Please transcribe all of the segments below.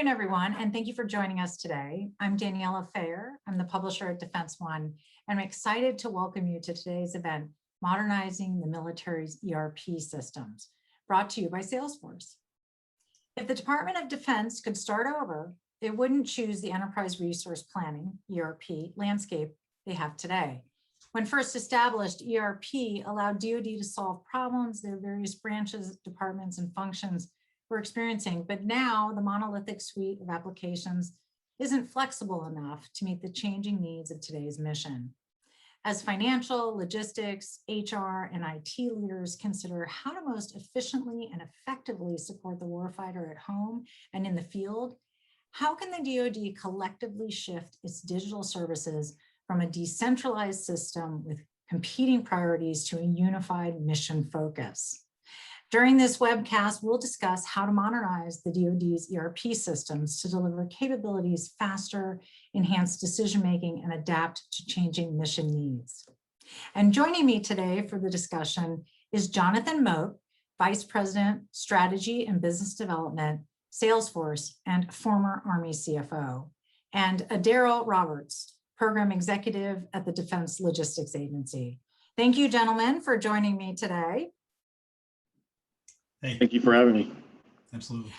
afternoon, everyone, and thank you for joining us today. I'm Daniela Fair. I'm the publisher at Defense One, and I'm excited to welcome you to today's event, Modernizing the Military's ERP Systems, brought to you by Salesforce. If the Department of Defense could start over, it wouldn't choose the enterprise resource planning, ERP, landscape they have today. When first established, ERP allowed DoD to solve problems their various branches, departments, and functions were experiencing, but now the monolithic suite of applications isn't flexible enough to meet the changing needs of today's mission. As financial, logistics, HR, and IT leaders consider how to most efficiently and effectively support the warfighter at home and in the field, how can the DoD collectively shift its digital services from a decentralized system with competing priorities to a unified mission focus? During this webcast, we'll discuss how to modernize the DoD's ERP systems to deliver capabilities faster, enhance decision-making, and adapt to changing mission needs. And joining me today for the discussion is Jonathan Moak, Vice President, Strategy and Business Development, Salesforce, and former Army CFO, and Daryl Roberts, Program Executive at the Defense Logistics Agency. Thank you, gentlemen, for joining me today. Hey. Thank you for having me. Absolutely.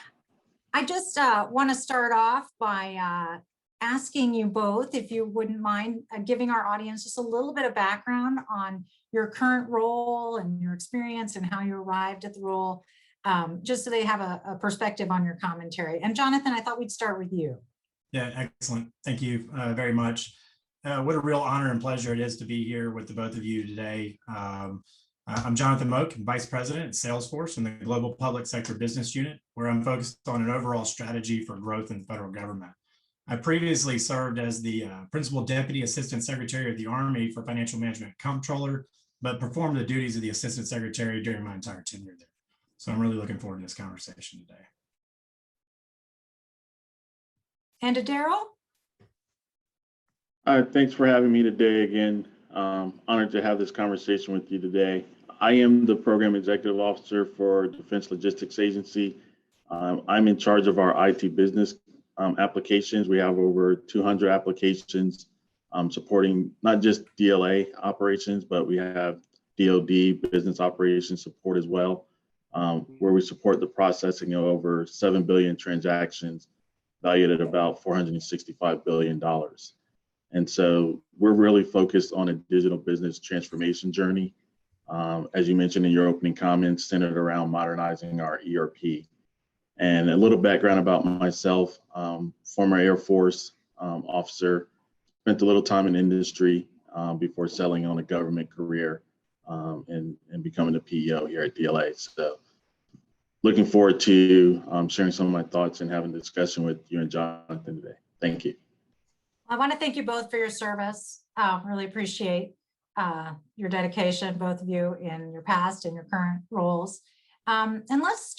I just want to start off by asking you both, if you wouldn't mind giving our audience just a little bit of background on your current role and your experience and how you arrived at the role, just so they have a perspective on your commentary. And Jonathan, I thought we'd start with you. Yeah, excellent. Thank you very much. What a real honor and pleasure it is to be here with the both of you today. I'm Jonathan Moak, Vice President at Salesforce in the Global Public Sector Business Unit, where I'm focused on an overall strategy for growth in the federal government. I previously served as the Principal Deputy Assistant Secretary of the Army for Financial Management Comptroller, but performed the duties of the Assistant Secretary during my entire tenure there. So I'm really looking forward to this conversation today. And Daryl? Thanks for having me today again. Honored to have this conversation with you today. I am the Program Executive Officer for Defense Logistics Agency. I'm in charge of our IT business applications. We have over 200 applications supporting not just DLA operations, but we have DoD business operations support as well, where we support the processing of over 7 billion transactions valued at about $465 billion. And so we're really focused on a digital business transformation journey, as you mentioned in your opening comments, centered around modernizing our ERP. And a little background about myself, former Air Force officer, spent a little time in industry before settling on a government career and becoming a PEO here at DLA. So looking forward to sharing some of my thoughts and having a discussion with you and Jonathan today. Thank you. I want to thank you both for your service. Really appreciate your dedication, both of you, in your past and your current roles. And let's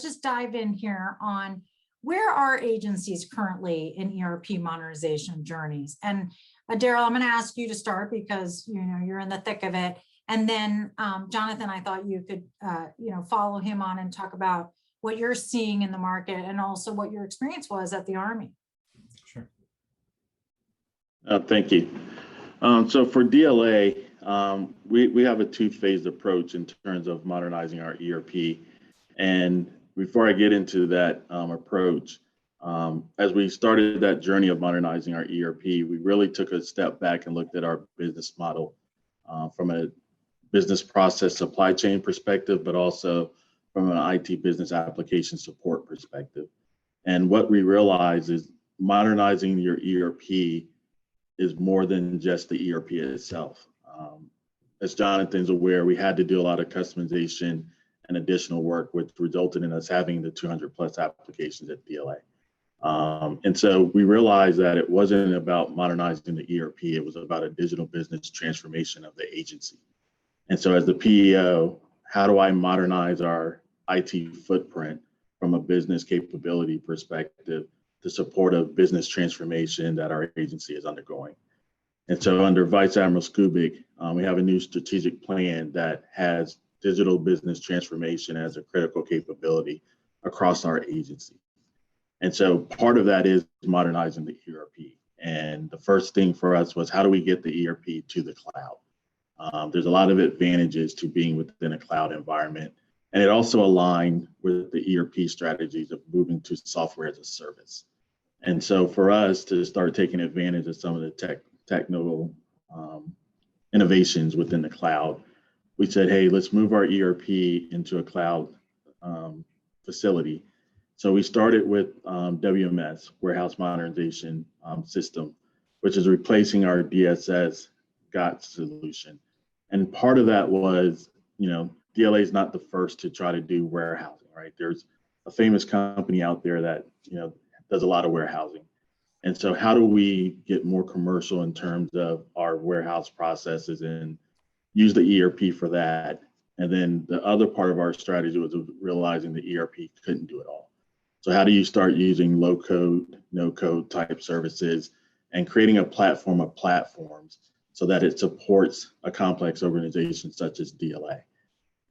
just dive in here on where are agencies currently in ERP modernization journeys. And Daryl, I'm going to ask you to start because you're in the thick of it. And then Jonathan, I thought you could follow him on and talk about what you're seeing in the market and also what your experience was at the Army. Sure. Thank you. So for DLA, we have a two-phased approach in terms of modernizing our ERP. And before I get into that approach, as we started that journey of modernizing our ERP, we really took a step back and looked at our business model from a business process supply chain perspective, but also from an IT business application support perspective. And what we realized is modernizing your ERP is more than just the ERP itself. As Jonathan's aware, we had to do a lot of customization and additional work, which resulted in us having the 200 plus applications at DLA. And so we realized that it wasn't about modernizing the ERP, it was about a digital business transformation of the agency. And so as the PEO, how do I modernize our IT footprint from a business capability perspective to support a business transformation that our agency is undergoing? And so under Vice Admiral Skubik, we have a new strategic plan that has digital business transformation as a critical capability across our agency. And so part of that is modernizing the ERP. And the first thing for us was, how do we get the ERP to the cloud? There's a lot of advantages to being within a cloud environment. And it also aligned with the ERP strategies of moving to software as a service. And so for us to start taking advantage of some of the technical innovations within the cloud, we said, hey, let's move our ERP into a cloud facility. So we started with WMS, Warehouse Modernization System, which is replacing our DSS GOT solution. And part of that was, DLA is not the first to try to do warehousing, right? There's a famous company out there that, does a lot of warehousing. And so how do we get more commercial in terms of our warehouse processes and use the ERP for that? And then the other part of our strategy was realizing the ERP couldn't do it all. So how do you start using low code, no code type services and creating a platform of platforms so that it supports a complex organization such as DLA?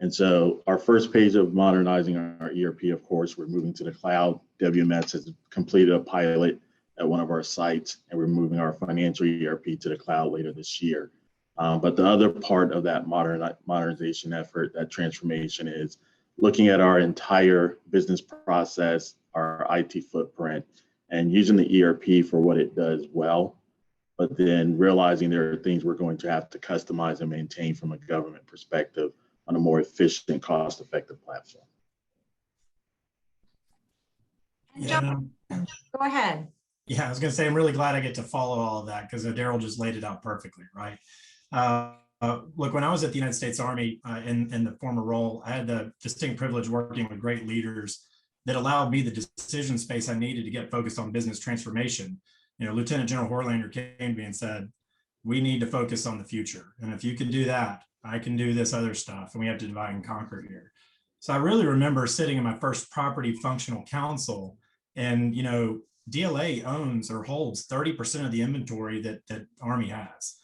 And so our first page of modernizing our ERP, of course, we're moving to the cloud. WMS has completed a pilot at one of our sites, and we're moving our financial ERP to the cloud later this year. But the other part of that modernization effort, that transformation, is looking at our entire business process, our IT footprint, and using the ERP for what it does well, but then realizing there are things we're going to have to customize and maintain from a government perspective on a more efficient, cost-effective platform. John, go ahead. Yeah, I was going to say, I'm really glad I get to follow all of that because Daryl just laid it out perfectly, right? Look, when I was at the United States Army in the former role, I had the distinct privilege working with great leaders that allowed me the decision space I needed to get focused on business transformation. Lieutenant General Horlander came to me and said, we need to focus on the future. And if you can do that, I can do this other stuff, and we have to divide and conquer here. So I really remember sitting in my first property functional council, and DLA owns or holds 30% of the inventory that Army has.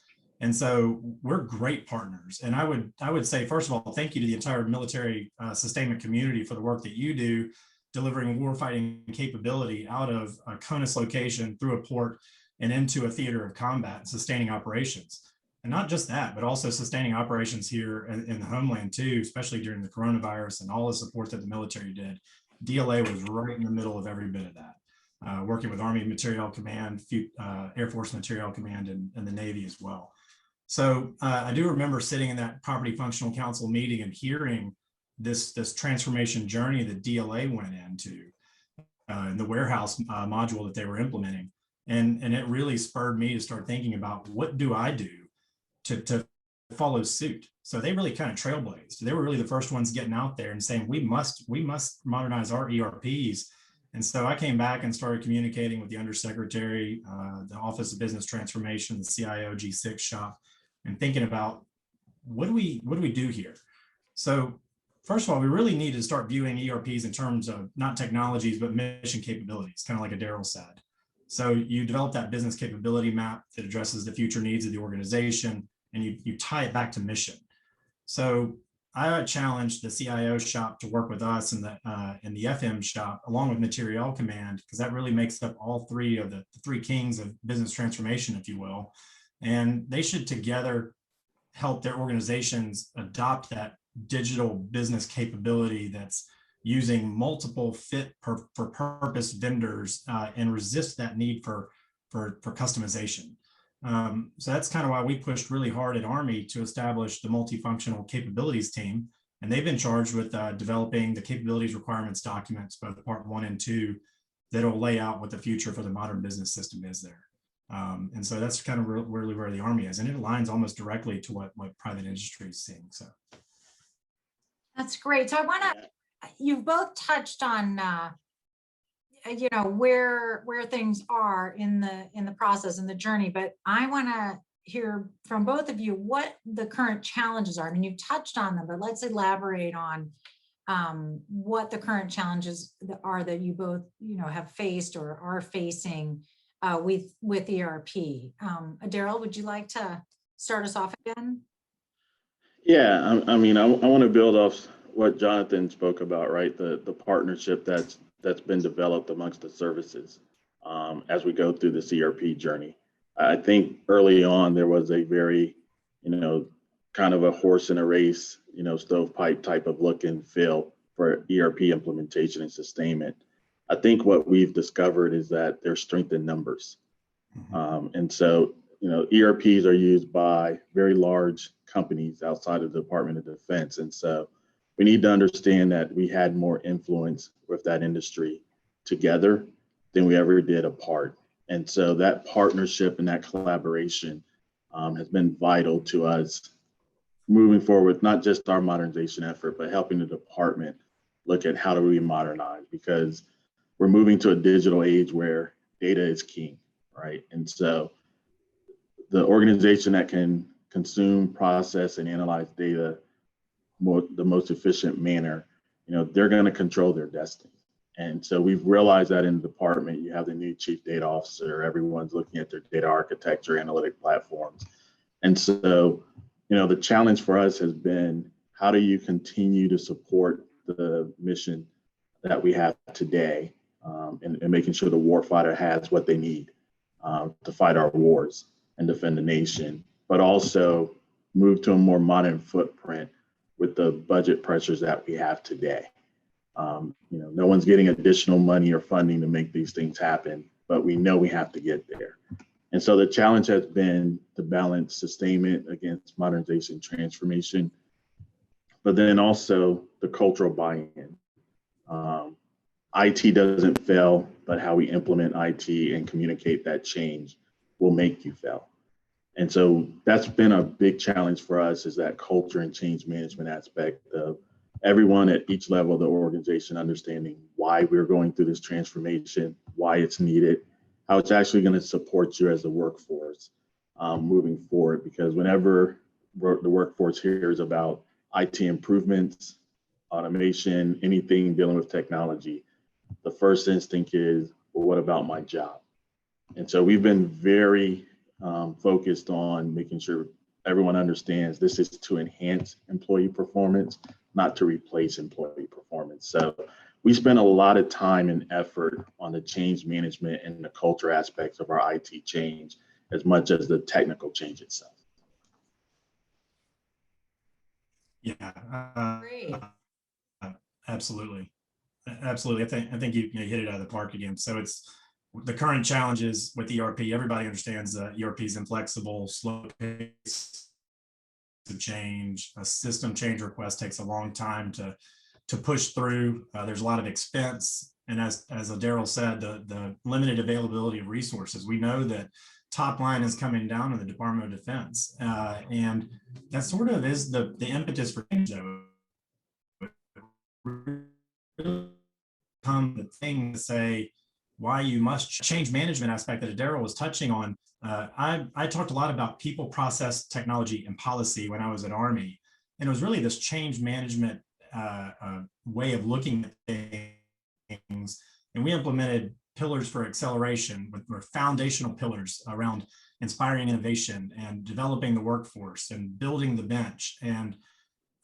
And so we're great partners. And I would say, first of all, thank you to the entire military sustainment community for the work that you do, delivering warfighting capability out of a CONUS location through a port and into a theater of combat and sustaining operations. And not just that, but also sustaining operations here in the homeland too, especially during the coronavirus and all the support that the military did. DLA was right in the middle of every bit of that, working with Army Materiel Command, Air Force Materiel Command, and the Navy as well. So I do remember sitting in that property functional council meeting and hearing this transformation journey that DLA went into in the warehouse module that they were implementing. And it really spurred me to start thinking about, what do I do to follow suit? So they really kind of trailblazed. They were really the first ones getting out there and saying, we must modernize our ERPs. And so I came back and started communicating with the Undersecretary, the Office of Business Transformation, the CIO G6 shop, and thinking about, what do we do here? So first of all, we really need to start viewing ERPs in terms of not technologies, but mission capabilities, kind of like Daryl said. So you develop that business capability map that addresses the future needs of the organization, and you tie it back to mission. So I challenged the CIO shop to work with us in the FM shop, along with Materiel Command, because that really makes up all three of the three kings of business transformation, if you will. And they should together help their organizations adopt that digital business capability that's using multiple fit for purpose vendors and resist that need for customization. So that's kind of why we pushed really hard at Army to establish the multifunctional capabilities team. And they've been charged with developing the capabilities requirements documents, both part 1 and 2, that'll lay out what the future for the modern business system is there. And so that's kind of really where the Army is. And it aligns almost directly to what private industry is seeing. So that's great. So I want to, you've both touched on where things are in the process and the journey, but I want to hear from both of you what the current challenges are. I mean, you've touched on them, but let's elaborate on what the current challenges are that you both have faced or are facing with ERP. Daryl, would you like to start us off again? Yeah, I mean, I want to build off what Jonathan spoke about, right? The partnership that's that's been developed amongst the services as we go through this ERP journey. I think early on there was a very, kind of a horse in a race, stovepipe type of look and feel for ERP implementation and sustainment. I think what we've discovered is that there's strength in numbers. And so, ERPs are used by very large companies outside of the Department of Defense. And so we need to understand that we had more influence with that industry together than we ever did apart. And so that partnership and that collaboration has been vital to us moving forward with not just our modernization effort, but helping the department look at how do we modernize, because we're moving to a digital age where data is king, right? And so the organization that can consume, process, and analyze data the most efficient manner, they're going to control their destiny. And so we've realized that in the department. You have the new chief data officer, everyone's looking at their data architecture, analytic platforms. And so, the challenge for us has been, how do you continue to support the mission that we have today, and making sure the warfighter has what they need to fight our wars and defend the nation, but also move to a more modern footprint with the budget pressures that we have today. No one's getting additional money or funding to make these things happen, but we know we have to get there. And so the challenge has been to balance sustainment against modernization transformation, but then also the cultural buy-in. IT doesn't fail, but how we implement IT and communicate that change will make you fail. And so that's been a big challenge for us, is that culture and change management aspect of everyone at each level of the organization understanding why we're going through this transformation, why it's needed, how it's actually going to support you as a workforce moving forward. Because whenever the workforce hears about IT improvements, automation, anything dealing with technology, the first instinct is, well, what about my job? And so we've been very focused on making sure everyone understands this is to enhance employee performance, not to replace employee performance. So we spend a lot of time and effort on the change management and the culture aspects of our IT change as much as the technical change itself. Yeah, Great. absolutely. Absolutely. I think you hit it out of the park again. So it's the current challenges with ERP. Everybody understands that ERP is inflexible, slow pace of change. A system change request takes a long time to push through. There's a lot of expense. And as Daryl said, the limited availability of resources. We know that top line is coming down in the Department of Defense. And that sort of is the impetus for change, though. Come the thing to say why you must change management aspect that Daryl was touching on. I talked a lot about people, process, technology, and policy when I was at Army, and it was really this change management way of looking at things. And we implemented pillars for acceleration, with foundational pillars around inspiring innovation and developing the workforce and building the bench and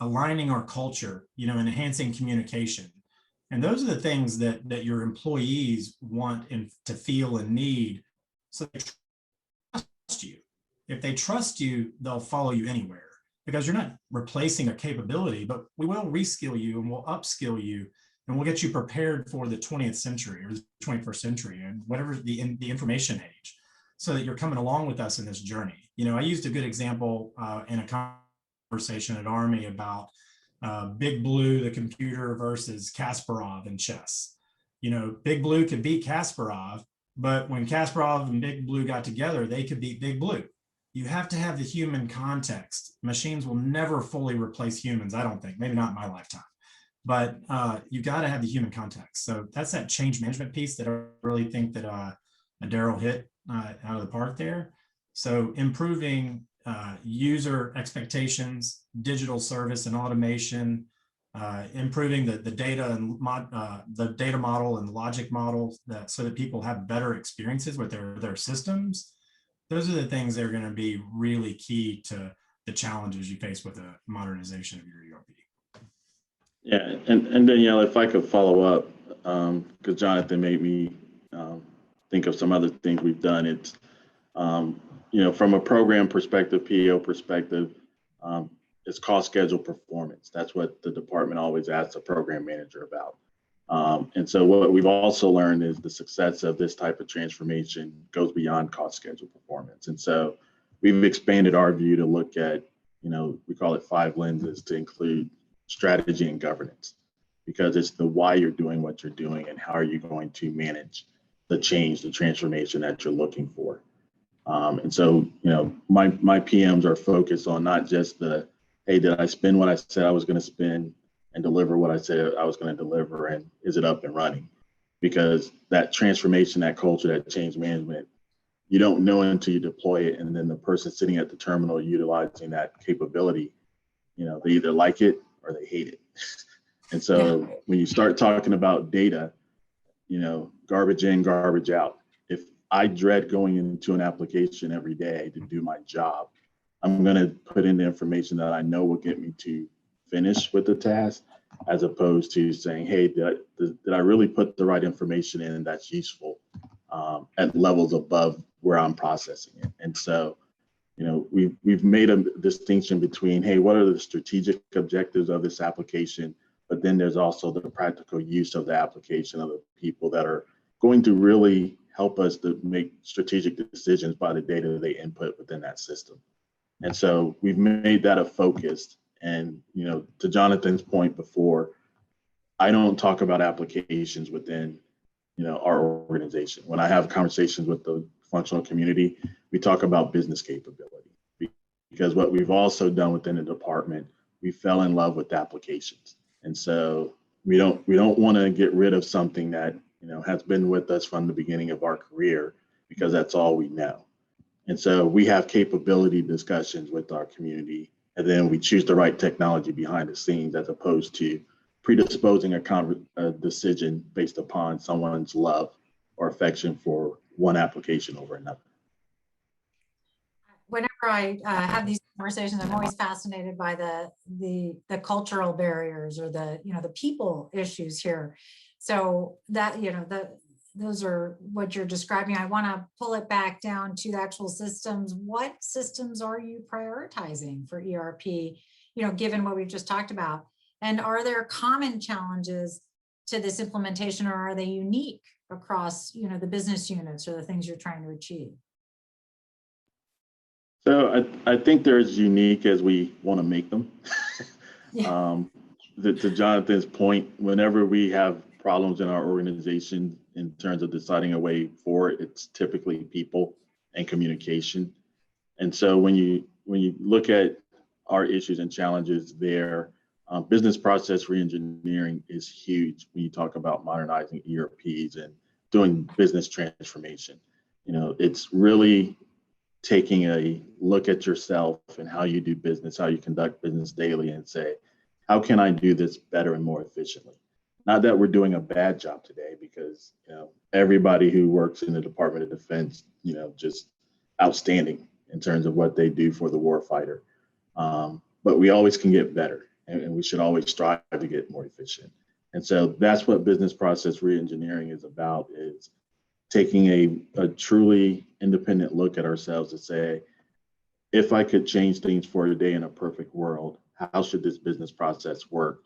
aligning our culture, and enhancing communication. And those are the things that your employees want to feel and need, so they trust you. If they trust you, they'll follow you anywhere, because you're not replacing a capability, but we will reskill you and we'll upskill you, and we'll get you prepared for the 20th century or the 21st century and whatever the information age, so that you're coming along with us in this journey. I used a good example in a conversation at Army about Big Blue, the computer, versus Kasparov in chess. Big Blue could beat Kasparov, but when Kasparov and Big Blue got together, they could beat Big Blue. You have to have the human context. Machines will never fully replace humans, I don't think, maybe not in my lifetime, but you got to have the human context. So that's that change management piece that I really think that Daryl hit out of the park there. So improving user expectations, digital service and automation, improving the data and the data model and the logic model, so that people have better experiences with their systems. Those are the things that are going to be really key to the challenges you face with the modernization of your ERP. Yeah, and Danielle, if I could follow up, because Jonathan made me think of some other things we've done. It's from a program perspective, PO perspective, um, it's cost, schedule, performance. That's what the department always asks a program manager about. And so what we've also learned is the success of this type of transformation goes beyond cost, schedule, performance. And so we've expanded our view to look at, we call it 5 lenses to include strategy and governance, because it's the why you're doing what you're doing and how are you going to manage the change, the transformation that you're looking for. And so, my PMs are focused on not just the, hey, did I spend what I said I was going to spend and deliver what I said I was going to deliver, and is it up and running? Because that transformation, that culture, that change management, you don't know until you deploy it. And then the person sitting at the terminal utilizing that capability, they either like it or they hate it. And so when you start talking about data, garbage in, garbage out. If I dread going into an application every day to do my job, I'm going to put in the information that I know will get me to finish with the task, as opposed to saying, hey, did I really put the right information in that's useful at levels above where I'm processing it? And so, we've made a distinction between, hey, what are the strategic objectives of this application? But then there's also the practical use of the application of the people that are going to really help us to make strategic decisions by the data they input within that system. And so we've made that a focus. And, to Jonathan's point before, I don't talk about applications within, our organization. When I have conversations with the functional community, we talk about business capability, because what we've also done within the department, we fell in love with applications. And so we don't want to get rid of something that, has been with us from the beginning of our career, because that's all we know. And so we have capability discussions with our community, and then we choose the right technology behind the scenes, as opposed to predisposing a decision based upon someone's love or affection for one application over another. Whenever I have these conversations, I'm always fascinated by the cultural barriers, or the people issues here. So that, those are what you're describing. I want to pull it back down to the actual systems. What systems are you prioritizing for ERP, given what we've just talked about? And are there common challenges to this implementation, or are they unique across, the business units or the things you're trying to achieve? So I think they're as unique as we want to make them. Yeah. To Jonathan's point, whenever we have problems in our organization in terms of deciding a way forward, it's typically people and communication. And so when you look at our issues and challenges there, business process reengineering is huge when you talk about modernizing ERPs and doing business transformation. It's really taking a look at yourself and how you do business, how you conduct business daily, and say, how can I do this better and more efficiently? Not that we're doing a bad job today, because everybody who works in the Department of Defense, just outstanding in terms of what they do for the warfighter. But we always can get better, and we should always strive to get more efficient. And so that's what business process reengineering is about, is taking a truly independent look at ourselves to say, if I could change things for today in a perfect world, how should this business process work,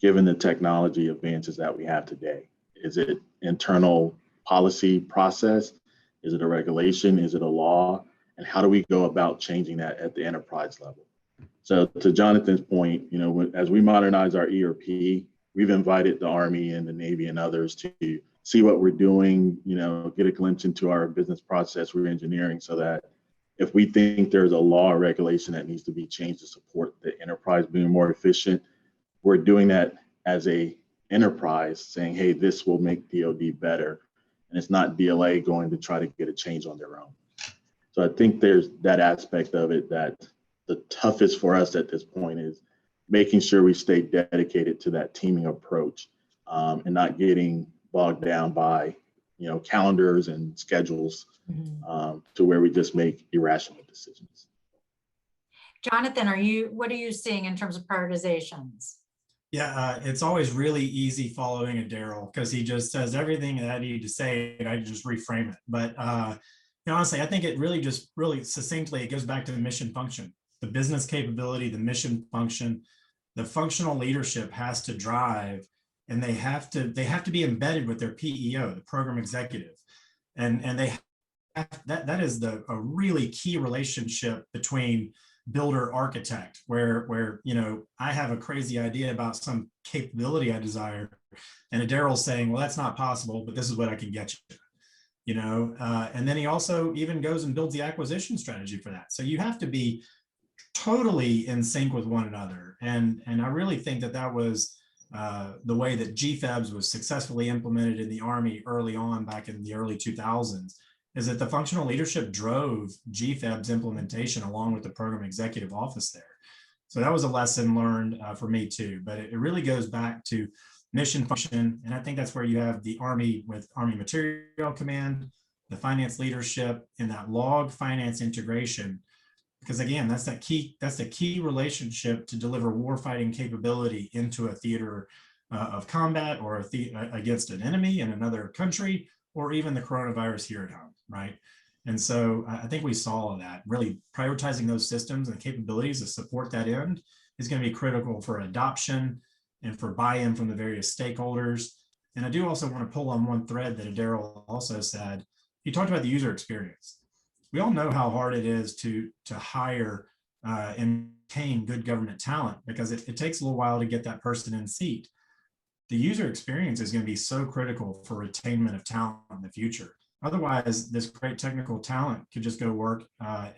given the technology advances that we have today? Is it internal policy process? Is it a regulation? Is it a law? And how do we go about changing that at the enterprise level? So to Jonathan's point, as we modernize our ERP, we've invited the Army and the Navy and others to see what we're doing, get a glimpse into our business process reengineering, so that if we think there's a law or regulation that needs to be changed to support the enterprise being more efficient, we're doing that as a enterprise, saying, hey, this will make DoD better. And it's not DLA going to try to get a change on their own. So I think there's that aspect of it, that the toughest for us at this point is making sure we stay dedicated to that teaming approach, and not getting bogged down by calendars and schedules, to where we just make irrational decisions. Jonathan, what are you seeing in terms of prioritizations? Yeah, it's always really easy following a Daryl because he just says everything that I need to say and I just reframe it. But honestly, I think it really succinctly, it goes back to the mission function, the business capability, the mission function, the functional leadership has to drive, and they have to be embedded with their PEO, the program executive, and they that is a really key relationship between builder architect where I have a crazy idea about some capability I desire, and a Daryl saying, well, that's not possible, but this is what I can get and then he also even goes and builds the acquisition strategy for that. So you have to be totally in sync with one another, and I really think that was the way that GFEBS was successfully implemented in the Army early on back in the early 2000s, is that the functional leadership drove GFEB's implementation along with the program executive office there. So that was a lesson learned for me too, but it really goes back to mission function. And I think that's where you have the Army with Army Material Command, the finance leadership, and that log finance integration. Because again, that's the key relationship to deliver warfighting capability into a theater of combat or against an enemy in another country, or even the coronavirus here at home, right? And so I think we saw that really prioritizing those systems and capabilities to support that end is going to be critical for adoption and for buy-in from the various stakeholders. And I do also want to pull on one thread that Daryl also said. He talked about the user experience. We all know how hard it is to hire and retain good government talent because it takes a little while to get that person in seat. The user experience is going to be so critical for retainment of talent in the future. Otherwise, this great technical talent could just go work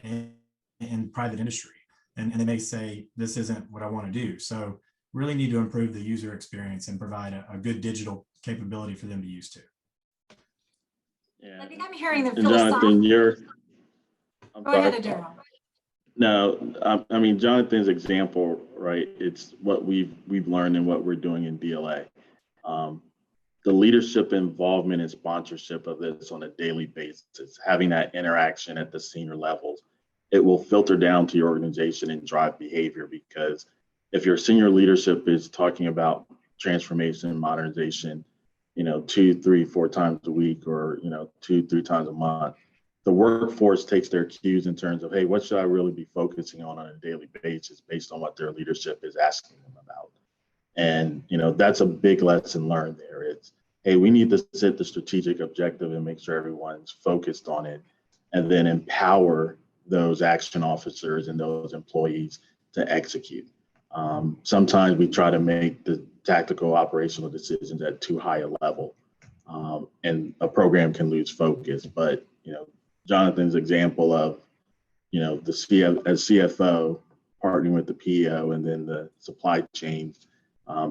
in private industry, and they may say, this isn't what I want to do. So really need to improve the user experience and provide a good digital capability for them to use too. Yeah. I think I'm hearing the Jonathan, Go ahead, Daryl. No, I mean, Jonathan's example, right? It's what we've learned and what we're doing in DLA. The leadership involvement and sponsorship of this on a daily basis, having that interaction at the senior levels, it will filter down to your organization and drive behavior. Because if your senior leadership is talking about transformation and modernization, 2, 3, 4 times a week, or 2, 3 times a month, the workforce takes their cues in terms of, hey, what should I really be focusing on a daily basis based on what their leadership is asking them about? And, that's a big lesson learned there. It's, hey, we need to set the strategic objective and make sure everyone's focused on it, and then empower those action officers and those employees to execute. Sometimes we try to make the tactical operational decisions at too high a level, and a program can lose focus. But, Jonathan's example of, the CFO partnering with the PO and then the supply chain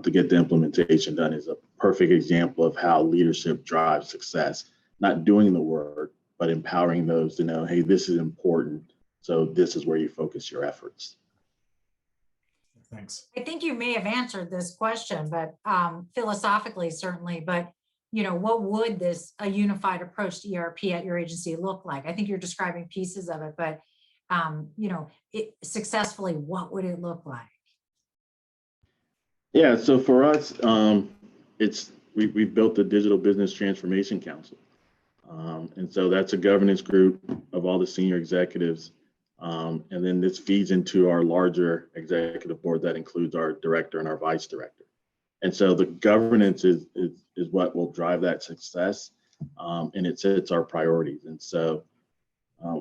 to get the implementation done is a perfect example of how leadership drives success, not doing the work, but empowering those to know, hey, this is important. So this is where you focus your efforts. Thanks. I think you may have answered this question, but philosophically, certainly, but what would a unified approach to ERP at your agency look like? I think you're describing pieces of it, but successfully, what would it look like? Yeah, so for us, we've built the Digital Business Transformation Council. And so that's a governance group of all the senior executives. And then this feeds into our larger executive board that includes our director and our vice director. And so the governance is what will drive that success, and it sets our priorities. And so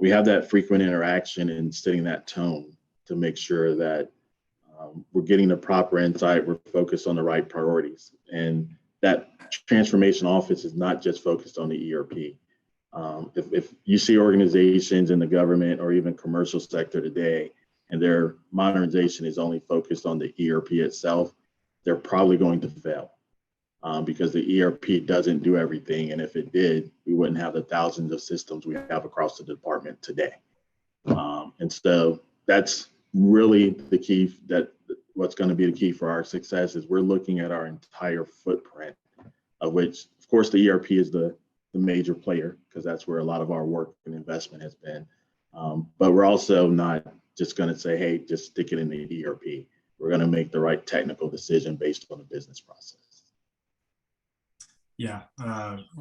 we have that frequent interaction and setting that tone to make sure that we're getting the proper insight, we're focused on the right priorities. And that transformation office is not just focused on the ERP. If you see organizations in the government or even commercial sector today, and their modernization is only focused on the ERP itself, they're probably going to fail because the ERP doesn't do everything. And if it did, we wouldn't have the thousands of systems we have across the department today. And so that's really the key, what's going to be the key for our success is we're looking at our entire footprint, of which, of course, the ERP is the major player because that's where a lot of our work and investment has been. But we're also not just going to say, hey, just stick it in the ERP. we're going to make the right technical decision based on the business process. Yeah,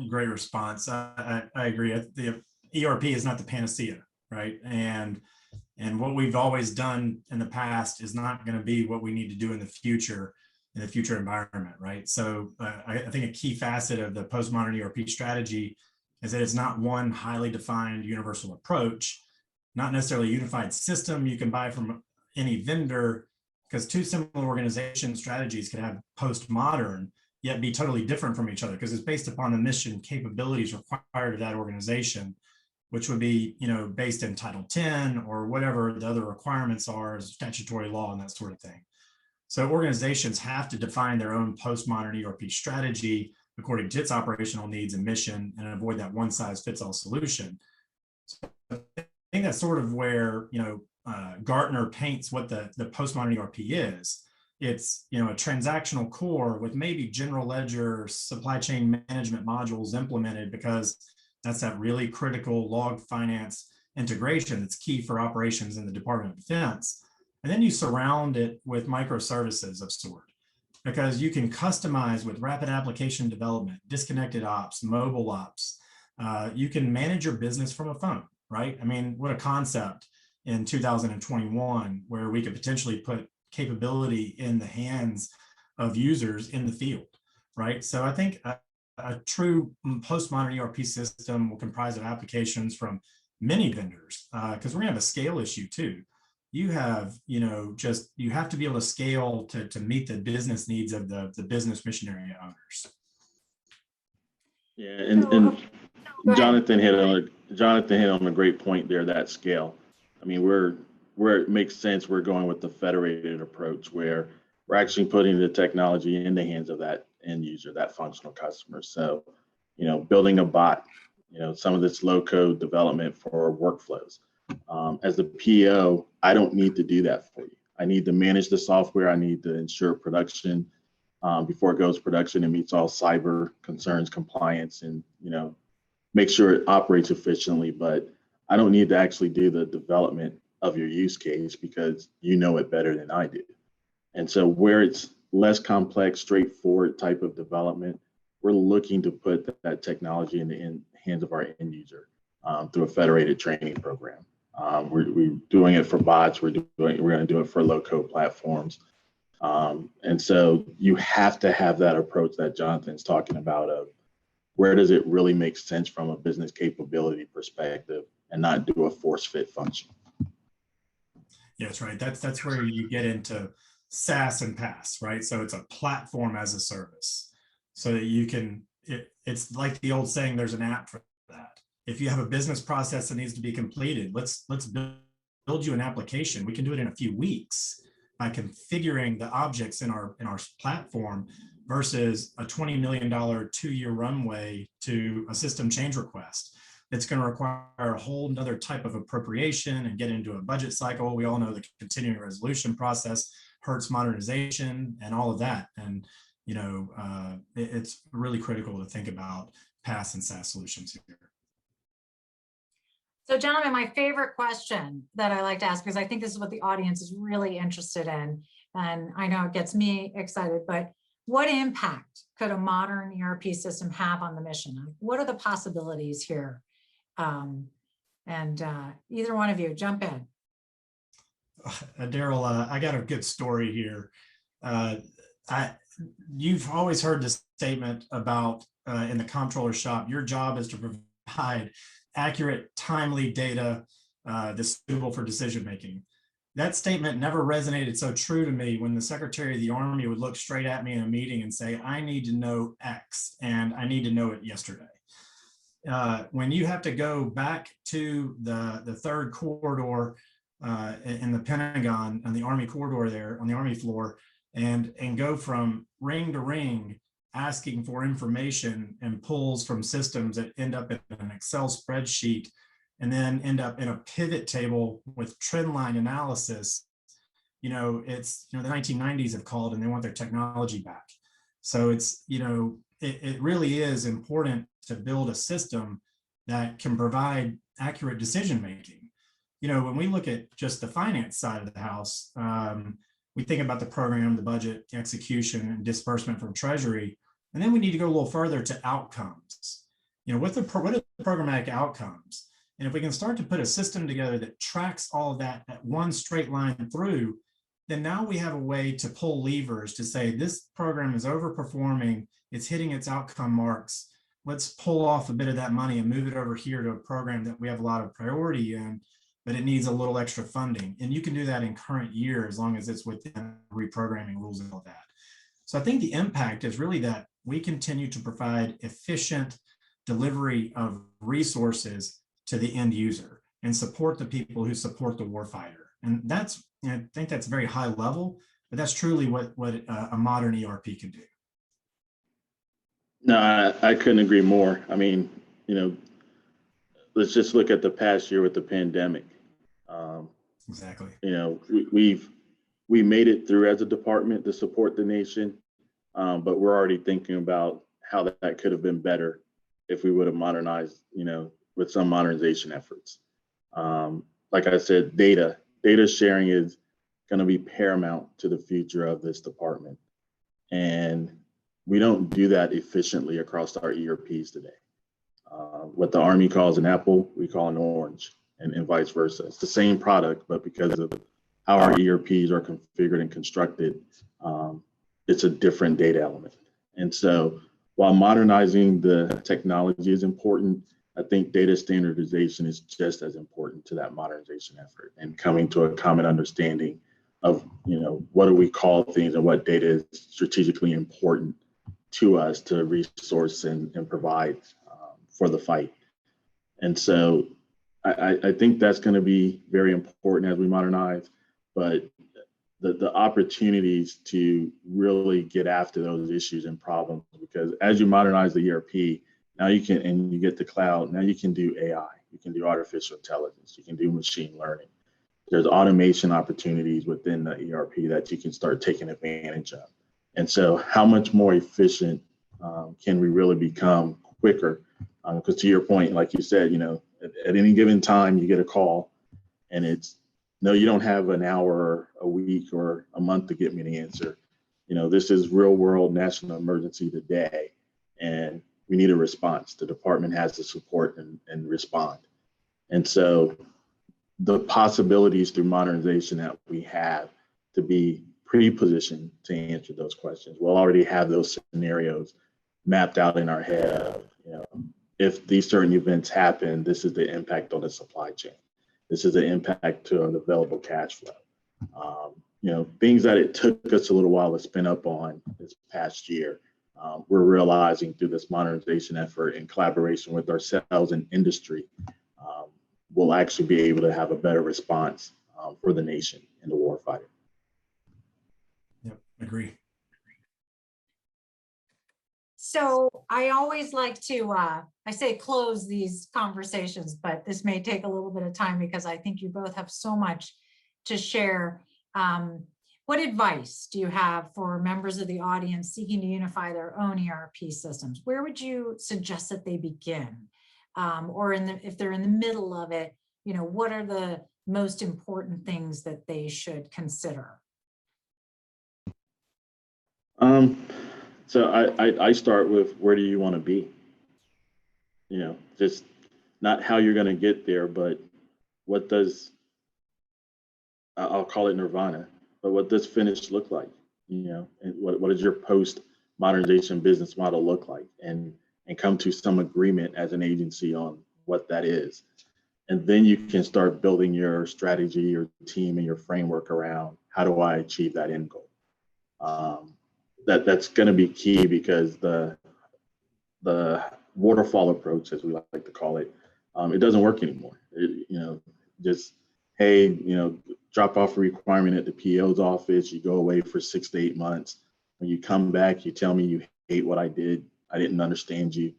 great response. I agree. The ERP is not the panacea, right? And what we've always done in the past is not going to be what we need to do in the future environment, right? So I think a key facet of the postmodern ERP strategy is that it's not one highly defined universal approach, not necessarily a unified system you can buy from any vendor, because two similar organization strategies can have postmodern yet be totally different from each other because it's based upon the mission capabilities required of that organization, which would be, based in Title 10 or whatever the other requirements are as statutory law and that sort of thing. So organizations have to define their own postmodern ERP strategy according to its operational needs and mission and avoid that one size fits all solution. So I think that's sort of where, Gartner paints what the postmodern ERP is. It's, a transactional core with maybe general ledger, supply chain management modules implemented because that's that really critical log finance integration that's key for operations in the Department of Defense. And then you surround it with microservices of sort, because you can customize with rapid application development, disconnected ops, mobile ops. You can manage your business from a phone, right? I mean, what a concept in 2021 where we could potentially put capability in the hands of users in the field, right? So I think a true postmodern ERP system will comprise of applications from many vendors, because we're gonna have a scale issue too. You have, you have to be able to scale to meet the business needs of the business mission area owners. Yeah, and Jonathan hit on a great point there, that scale. I mean, where it makes sense, we're going with the federated approach where we're actually putting the technology in the hands of that end user, that functional customer. So, building a bot, some of this low code development for workflows. As a PO, I don't need to do that for you. I need to manage the software. I need to ensure production before it goes to production and meets all cyber concerns, compliance, and make sure it operates efficiently. But I don't need to actually do the development of your use case because you know it better than I do. And so where it's less complex, straightforward type of development, we're looking to put that technology in the hands of our end user through a federated training program. We're doing it for bots. We're going to do it for low code platforms. And so you have to have that approach that Jonathan's talking about of where does it really make sense from a business capability perspective and not do a force fit function. Yeah, that's right. That's where you get into SaaS and PaaS, right? So it's a platform as a service, so that you can. It's like the old saying: "There's an app for that." If you have a business process that needs to be completed, let's build you an application. We can do it in a few weeks by configuring the objects in our platform versus a $20 million 2-year runway to a system change request. It's going to require a whole nother type of appropriation and get into a budget cycle. We all know the continuing resolution process hurts modernization and all of that. And, it's really critical to think about PaaS and SaaS solutions here. So gentlemen, my favorite question that I like to ask, because I think this is what the audience is really interested in, and I know it gets me excited, but what impact could a modern ERP system have on the mission? What are the possibilities here? Either one of you, jump in. Daryl, I got a good story here. You've always heard this statement about in the comptroller shop, your job is to provide accurate, timely data that's suitable for decision making. That statement never resonated so true to me when the Secretary of the Army would look straight at me in a meeting and say, I need to know X, and I need to know it yesterday. When you have to go back to the third corridor in the Pentagon, on the Army corridor there, on the Army floor, and go from ring to ring, asking for information and pulls from systems that end up in an Excel spreadsheet and then end up in a pivot table with trend line analysis. It's, the 1990s have called and they want their technology back. So it's, it really is important to build a system that can provide accurate decision making. When we look at just the finance side of the house, we think about the program, the budget, the execution, and disbursement from Treasury. And then we need to go a little further to outcomes. What are the programmatic outcomes? And if we can start to put a system together that tracks all of that at one straight line through, then now we have a way to pull levers to say this program is overperforming, it's hitting its outcome marks. Let's pull off a bit of that money and move it over here to a program that we have a lot of priority in, but it needs a little extra funding. And you can do that in current year as long as it's within reprogramming rules and all that. So I think the impact is really that we continue to provide efficient delivery of resources to the end user and support the people who support the warfighter. And that's, I think that's very high level, but that's truly what a modern ERP can do. No, I couldn't agree more. I mean, let's just look at the past year with the pandemic. Exactly. We made it through as a department to support the nation, but we're already thinking about how that could have been better if we would have modernized, with some modernization efforts. Like I said, data sharing is going to be paramount to the future of this department. And we don't do that efficiently across our ERPs today. What the Army calls an apple, we call an orange, and vice versa. It's the same product, but because of how our ERPs are configured and constructed, it's a different data element. And so while modernizing the technology is important, I think data standardization is just as important to that modernization effort and coming to a common understanding of, what do we call things and what data is strategically important to us to resource and provide for the fight. And so I think that's going to be very important as we modernize, but the opportunities to really get after those issues and problems, because as you modernize the ERP, now you can, and you get the cloud, now you can do AI, you can do artificial intelligence, you can do machine learning. There's automation opportunities within the ERP that you can start taking advantage of. And so how much more efficient can we really become quicker? Because to your point, like you said, at any given time you get a call and it's, no, you don't have an hour, or a week, or a month to get me the answer. This is real world national emergency today, and we need a response. The department has to support and respond. And so the possibilities through modernization that we have to be pre-positioned to answer those questions, we'll already have those scenarios mapped out in our head. If these certain events happen, this is the impact on the supply chain. This is the impact to an available cash flow. Things that it took us a little while to spin up on this past year. We're realizing through this modernization effort in collaboration with ourselves and industry, we'll actually be able to have a better response for the nation and the warfighter. Yep, agree. So I always like to, I say close these conversations, but this may take a little bit of time because I think you both have so much to share. What advice do you have for members of the audience seeking to unify their own ERP systems? Where would you suggest that they begin? Or if they're in the middle of it, what are the most important things that they should consider? So I start with, where do you want to be? Just not how you're going to get there, but what does, I'll call it nirvana, but what does finish look like? And what does your post modernization business model look like? And come to some agreement as an agency on what that is. And then you can start building your strategy, your team, and your framework around, how do I achieve that end goal? That's going to be key, because the waterfall approach, as we like to call it, it doesn't work anymore. Just, hey, drop off a requirement at the PO's office, you go away for 6 to 8 months. When you come back, you tell me you hate what I did, I didn't understand you,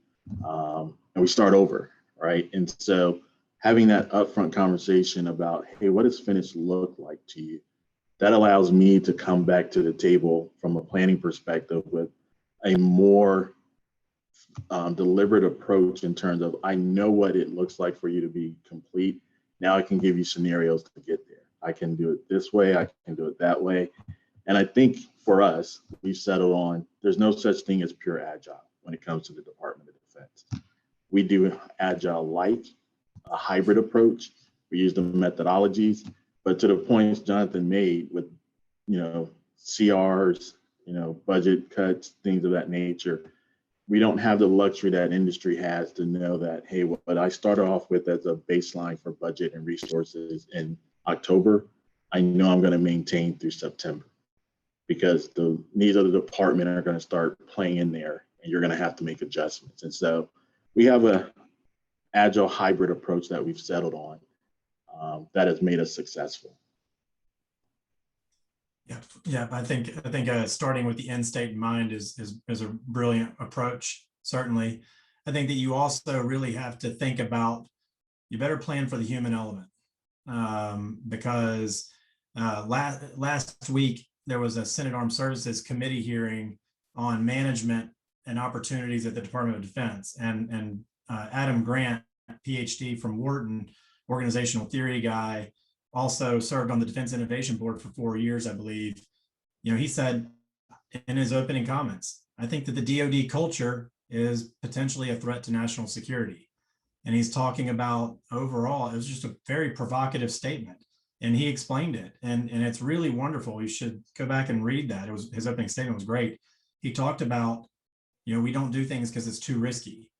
and we start over, right? And so having that upfront conversation about, hey, what does finish look like to you? That allows me to come back to the table from a planning perspective with a more deliberate approach in terms of, I know what it looks like for you to be complete. Now I can give you scenarios to get there. I can do it this way, I can do it that way. And I think for us, we've settled on there's no such thing as pure agile when it comes to the Department of Defense. We do agile like a hybrid approach. We use the methodologies, but to the points Jonathan made with, CRs, budget cuts, things of that nature, we don't have the luxury that industry has to know that, hey, what I started off with as a baseline for budget and resources in October, I know I'm going to maintain through September, because the needs of the department are going to start playing in there and you're going to have to make adjustments. And so we have a agile hybrid approach that we've settled on that has made us successful. Yeah. I think starting with the end state in mind is a brilliant approach. Certainly, I think that you also really have to think about, you better plan for the human element, because last week there was a Senate Armed Services Committee hearing on management and opportunities at the Department of Defense, and Adam Grant, PhD from Wharton, organizational theory guy, also served on the Defense Innovation Board for 4 years, I believe. He said in his opening comments, I think that the DoD culture is potentially a threat to national security. And he's talking about overall, it was just a very provocative statement. And he explained it. And it's really wonderful. You should go back and read that. His opening statement was great. He talked about, we don't do things because it's too risky.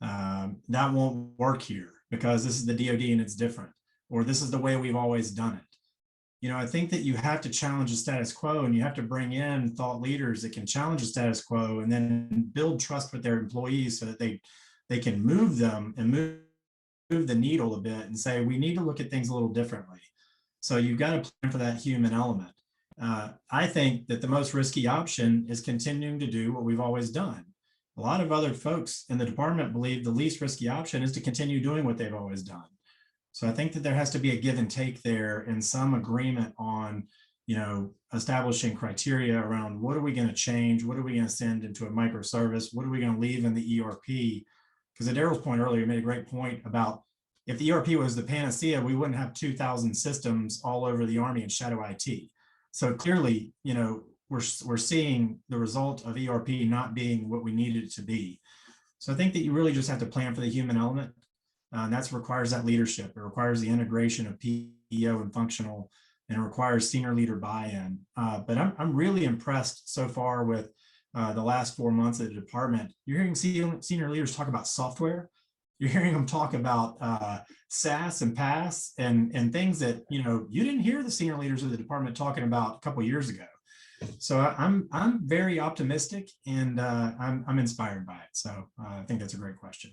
That won't work here because this is the DoD and it's different, or this is the way we've always done it. I think that you have to challenge the status quo, and you have to bring in thought leaders that can challenge the status quo and then build trust with their employees so that they can move them and move the needle a bit and say, we need to look at things a little differently. So you've got to plan for that human element. I think that the most risky option is continuing to do what we've always done. A lot of other folks in the department believe the least risky option is to continue doing what they've always done. So I think that there has to be a give and take there, and some agreement on, establishing criteria around what are we going to change? What are we going to send into a microservice? What are we going to leave in the ERP? Because at Daryl's point earlier, he made a great point about, if the ERP was the panacea, we wouldn't have 2,000 systems all over the Army and shadow IT. So clearly, we're seeing the result of ERP not being what we needed it to be. So I think that you really just have to plan for the human element. And that requires that leadership. It requires the integration of PEO and functional, and it requires senior leader buy-in. But I'm really impressed so far with the last 4 months of the department. You're hearing senior leaders talk about software. You're hearing them talk about SaaS and PaaS and things that you didn't hear the senior leaders of the department talking about a couple of years ago. So I'm very optimistic, and I'm inspired by it. So I think that's a great question.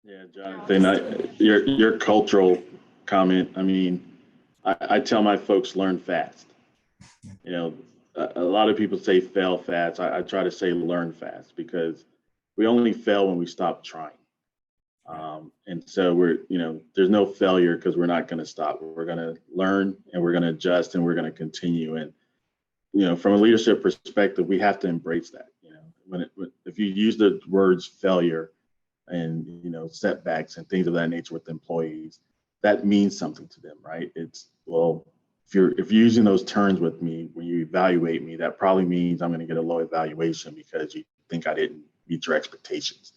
Yeah, Jonathan, your cultural comment. I mean, I tell my folks, learn fast. A lot of people say fail fast. I try to say learn fast, because we only fail when we stop trying. And so there's no failure because we're not going to stop. We're going to learn, and we're going to adjust, and we're going to continue. And, from a leadership perspective, we have to embrace that. If you use the words failure and, setbacks and things of that nature with employees, that means something to them, right? It's, well, if you're using those terms with me, when you evaluate me, that probably means I'm going to get a low evaluation because you think I didn't meet your expectations.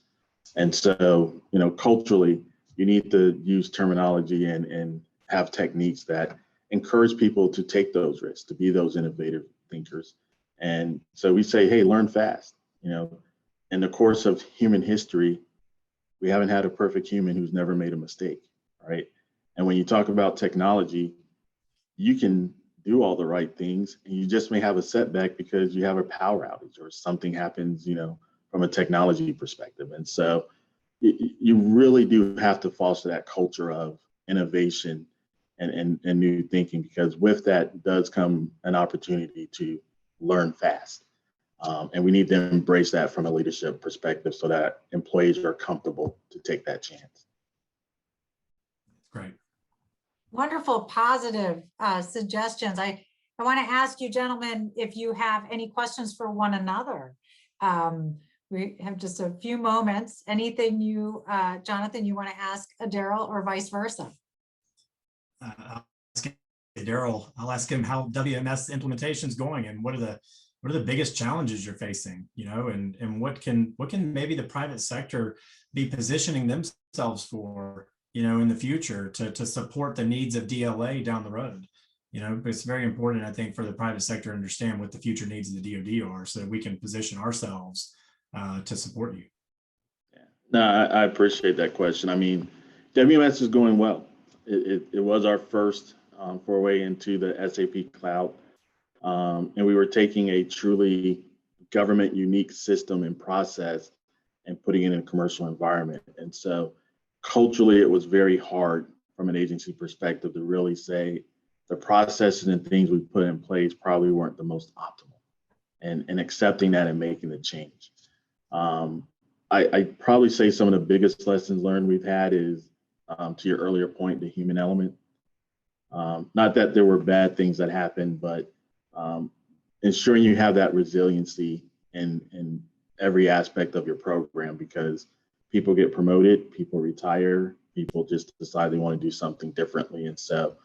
And so, culturally, you need to use terminology and have techniques that encourage people to take those risks, to be those innovative thinkers. And so we say, hey, learn fast. In the course of human history, we haven't had a perfect human who's never made a mistake, right? And when you talk about technology, you can do all the right things, and you just may have a setback because you have a power outage or something happens, from a technology perspective. And so you really do have to foster that culture of innovation and new thinking, because with that does come an opportunity to learn fast. And we need to embrace that from a leadership perspective so that employees are comfortable to take that chance. Great. Wonderful, positive suggestions. I want to ask you gentlemen if you have any questions for one another. We have just a few moments. Anything you, Jonathan, you want to ask Daryl, or vice versa? Daryl, I'll ask him how WMS implementation is going and what are the biggest challenges you're facing, and what can maybe the private sector be positioning themselves for, in the future to support the needs of DLA down the road. It's very important, I think, for the private sector to understand what the future needs of the DoD are so that we can position ourselves to support you. No, I appreciate that question. I mean, WMS is going well. It was our first foray into the SAP cloud. And we were taking a truly government unique system and process and putting it in a commercial environment. And so culturally, it was very hard from an agency perspective to really say the processes and things we put in place probably weren't the most optimal, and accepting that and making the change. I'd probably say some of the biggest lessons learned we've had is, to your earlier point, the human element. Not that there were bad things that happened, but ensuring you have that resiliency in every aspect of your program, because people get promoted, people retire, people just decide they want to do something differently. And so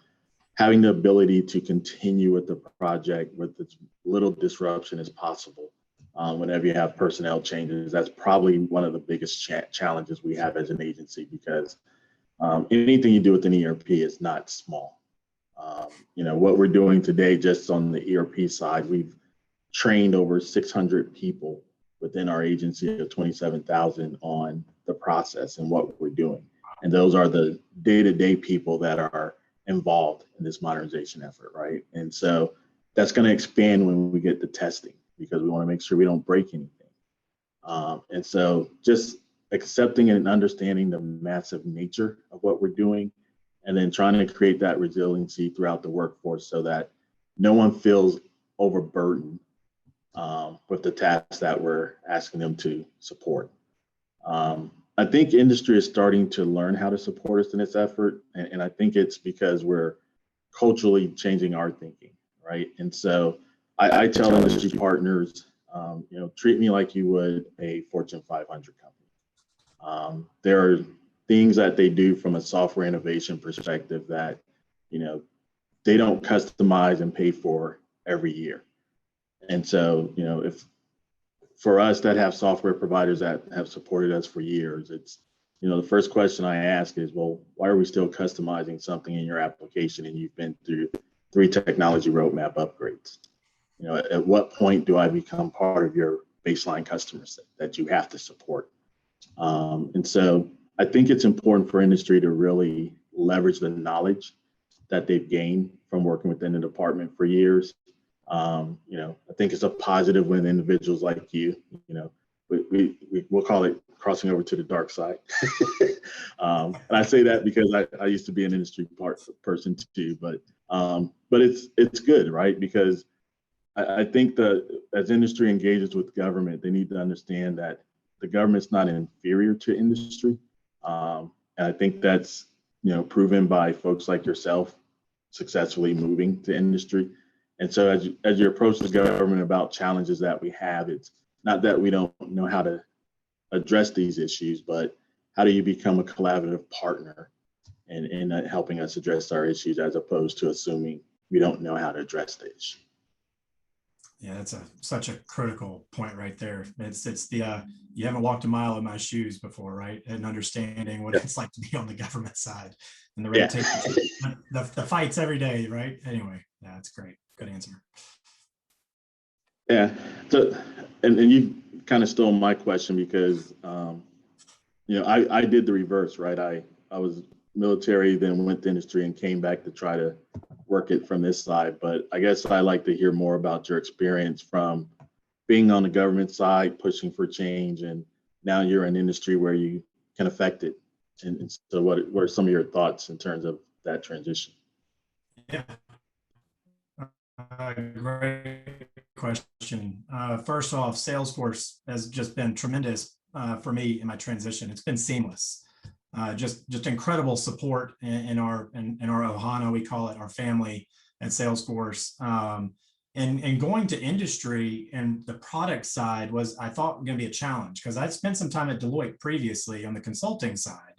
having the ability to continue with the project with as little disruption as possible whenever you have personnel changes, that's probably one of the biggest challenges we have as an agency, because anything you do with an ERP is not small. What we're doing today, just on the ERP side, we've trained over 600 people within our agency of 27,000 on the process and what we're doing. And those are the day-to-day people that are involved in this modernization effort, right? And so that's going to expand when we get to testing, because we want to make sure we don't break anything. And so just accepting and understanding the massive nature of what we're doing, and then trying to create that resiliency throughout the workforce so that no one feels overburdened with the tasks that we're asking them to support. I think industry is starting to learn how to support us in this effort. And I think it's because we're culturally changing our thinking, right? And so I tell industry partners, treat me like you would a Fortune 500 company. There are things that they do from a software innovation perspective that, they don't customize and pay for every year. And so, if for us that have software providers that have supported us for years, it's, the first question I ask is, well, why are we still customizing something in your application and you've been through 3 technology roadmap upgrades? At what point do I become part of your baseline customer set that you have to support? And so I think it's important for industry to really leverage the knowledge that they've gained from working within the department for years. I think it's a positive when individuals like you, we'll call it crossing over to the dark side. And I say that because I used to be an industry person too, but it's good, right? Because I think that as industry engages with government, they need to understand that the government's not inferior to industry. And I think that's, proven by folks like yourself successfully moving to industry. And so as you approach the government about challenges that we have, it's not that we don't know how to address these issues, but how do you become a collaborative partner in helping us address our issues, as opposed to assuming we don't know how to address the issue. Yeah, that's such a critical point right there. It's the you haven't walked a mile in my shoes before, right? And understanding what it's like to be on the government side and the red tape, the fights every day, right? Anyway, yeah, that's great. Good answer. Yeah. So, and you kind of stole my question because, I did the reverse, right? I was military, then went to industry and came back to try to work it from this side. But I guess I'd like to hear more about your experience from being on the government side, pushing for change, and now you're in industry where you can affect it. And so what are some of your thoughts in terms of that transition? Yeah. Great question. First off, Salesforce has just been tremendous for me in my transition. It's been seamless. Just incredible support in our Ohana, we call it our family at Salesforce. And going to industry and the product side was, I thought, going to be a challenge because I'd spent some time at Deloitte previously on the consulting side.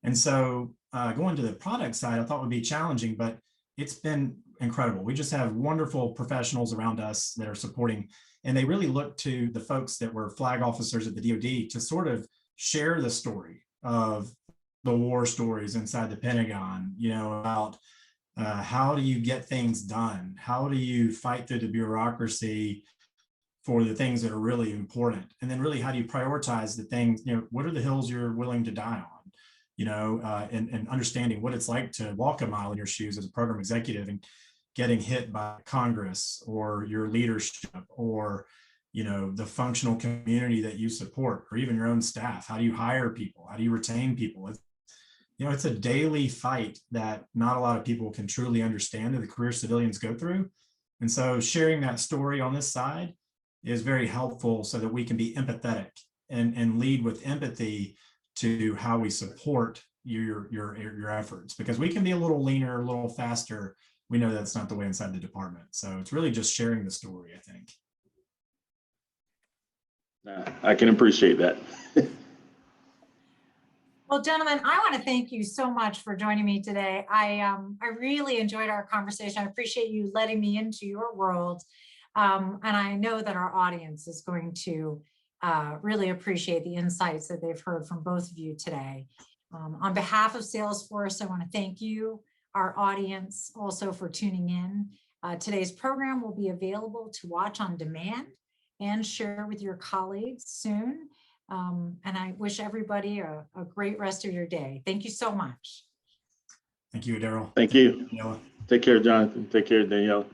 And so going to the product side, I thought would be challenging, but it's been incredible. We just have wonderful professionals around us that are supporting, and they really look to the folks that were flag officers at the DoD to sort of share the story of the war stories inside the Pentagon, about how do you get things done? How do you fight through the bureaucracy for the things that are really important? And then really, how do you prioritize the things, what are the hills you're willing to die on, and understanding what it's like to walk a mile in your shoes as a program executive and getting hit by Congress or your leadership or, the functional community that you support, or even your own staff. How do you hire people? How do you retain people? It's a daily fight that not a lot of people can truly understand that the career civilians go through. And so sharing that story on this side is very helpful so that we can be empathetic and lead with empathy to how we support your efforts, because we can be a little leaner, a little faster. We know that's not the way inside the department. So it's really just sharing the story, I think. I can appreciate that. Well, gentlemen, I want to thank you so much for joining me today. I really enjoyed our conversation. I appreciate you letting me into your world. And I know that our audience is going to really appreciate the insights that they've heard from both of you today. On behalf of Salesforce, I want to thank you, our audience, also for tuning in. Today's program will be available to watch on demand and share with your colleagues soon. And I wish everybody a great rest of your day. Thank you so much. Thank you, Daryl. Thank you. Daniela. Take care, Jonathan. Take care, Danielle.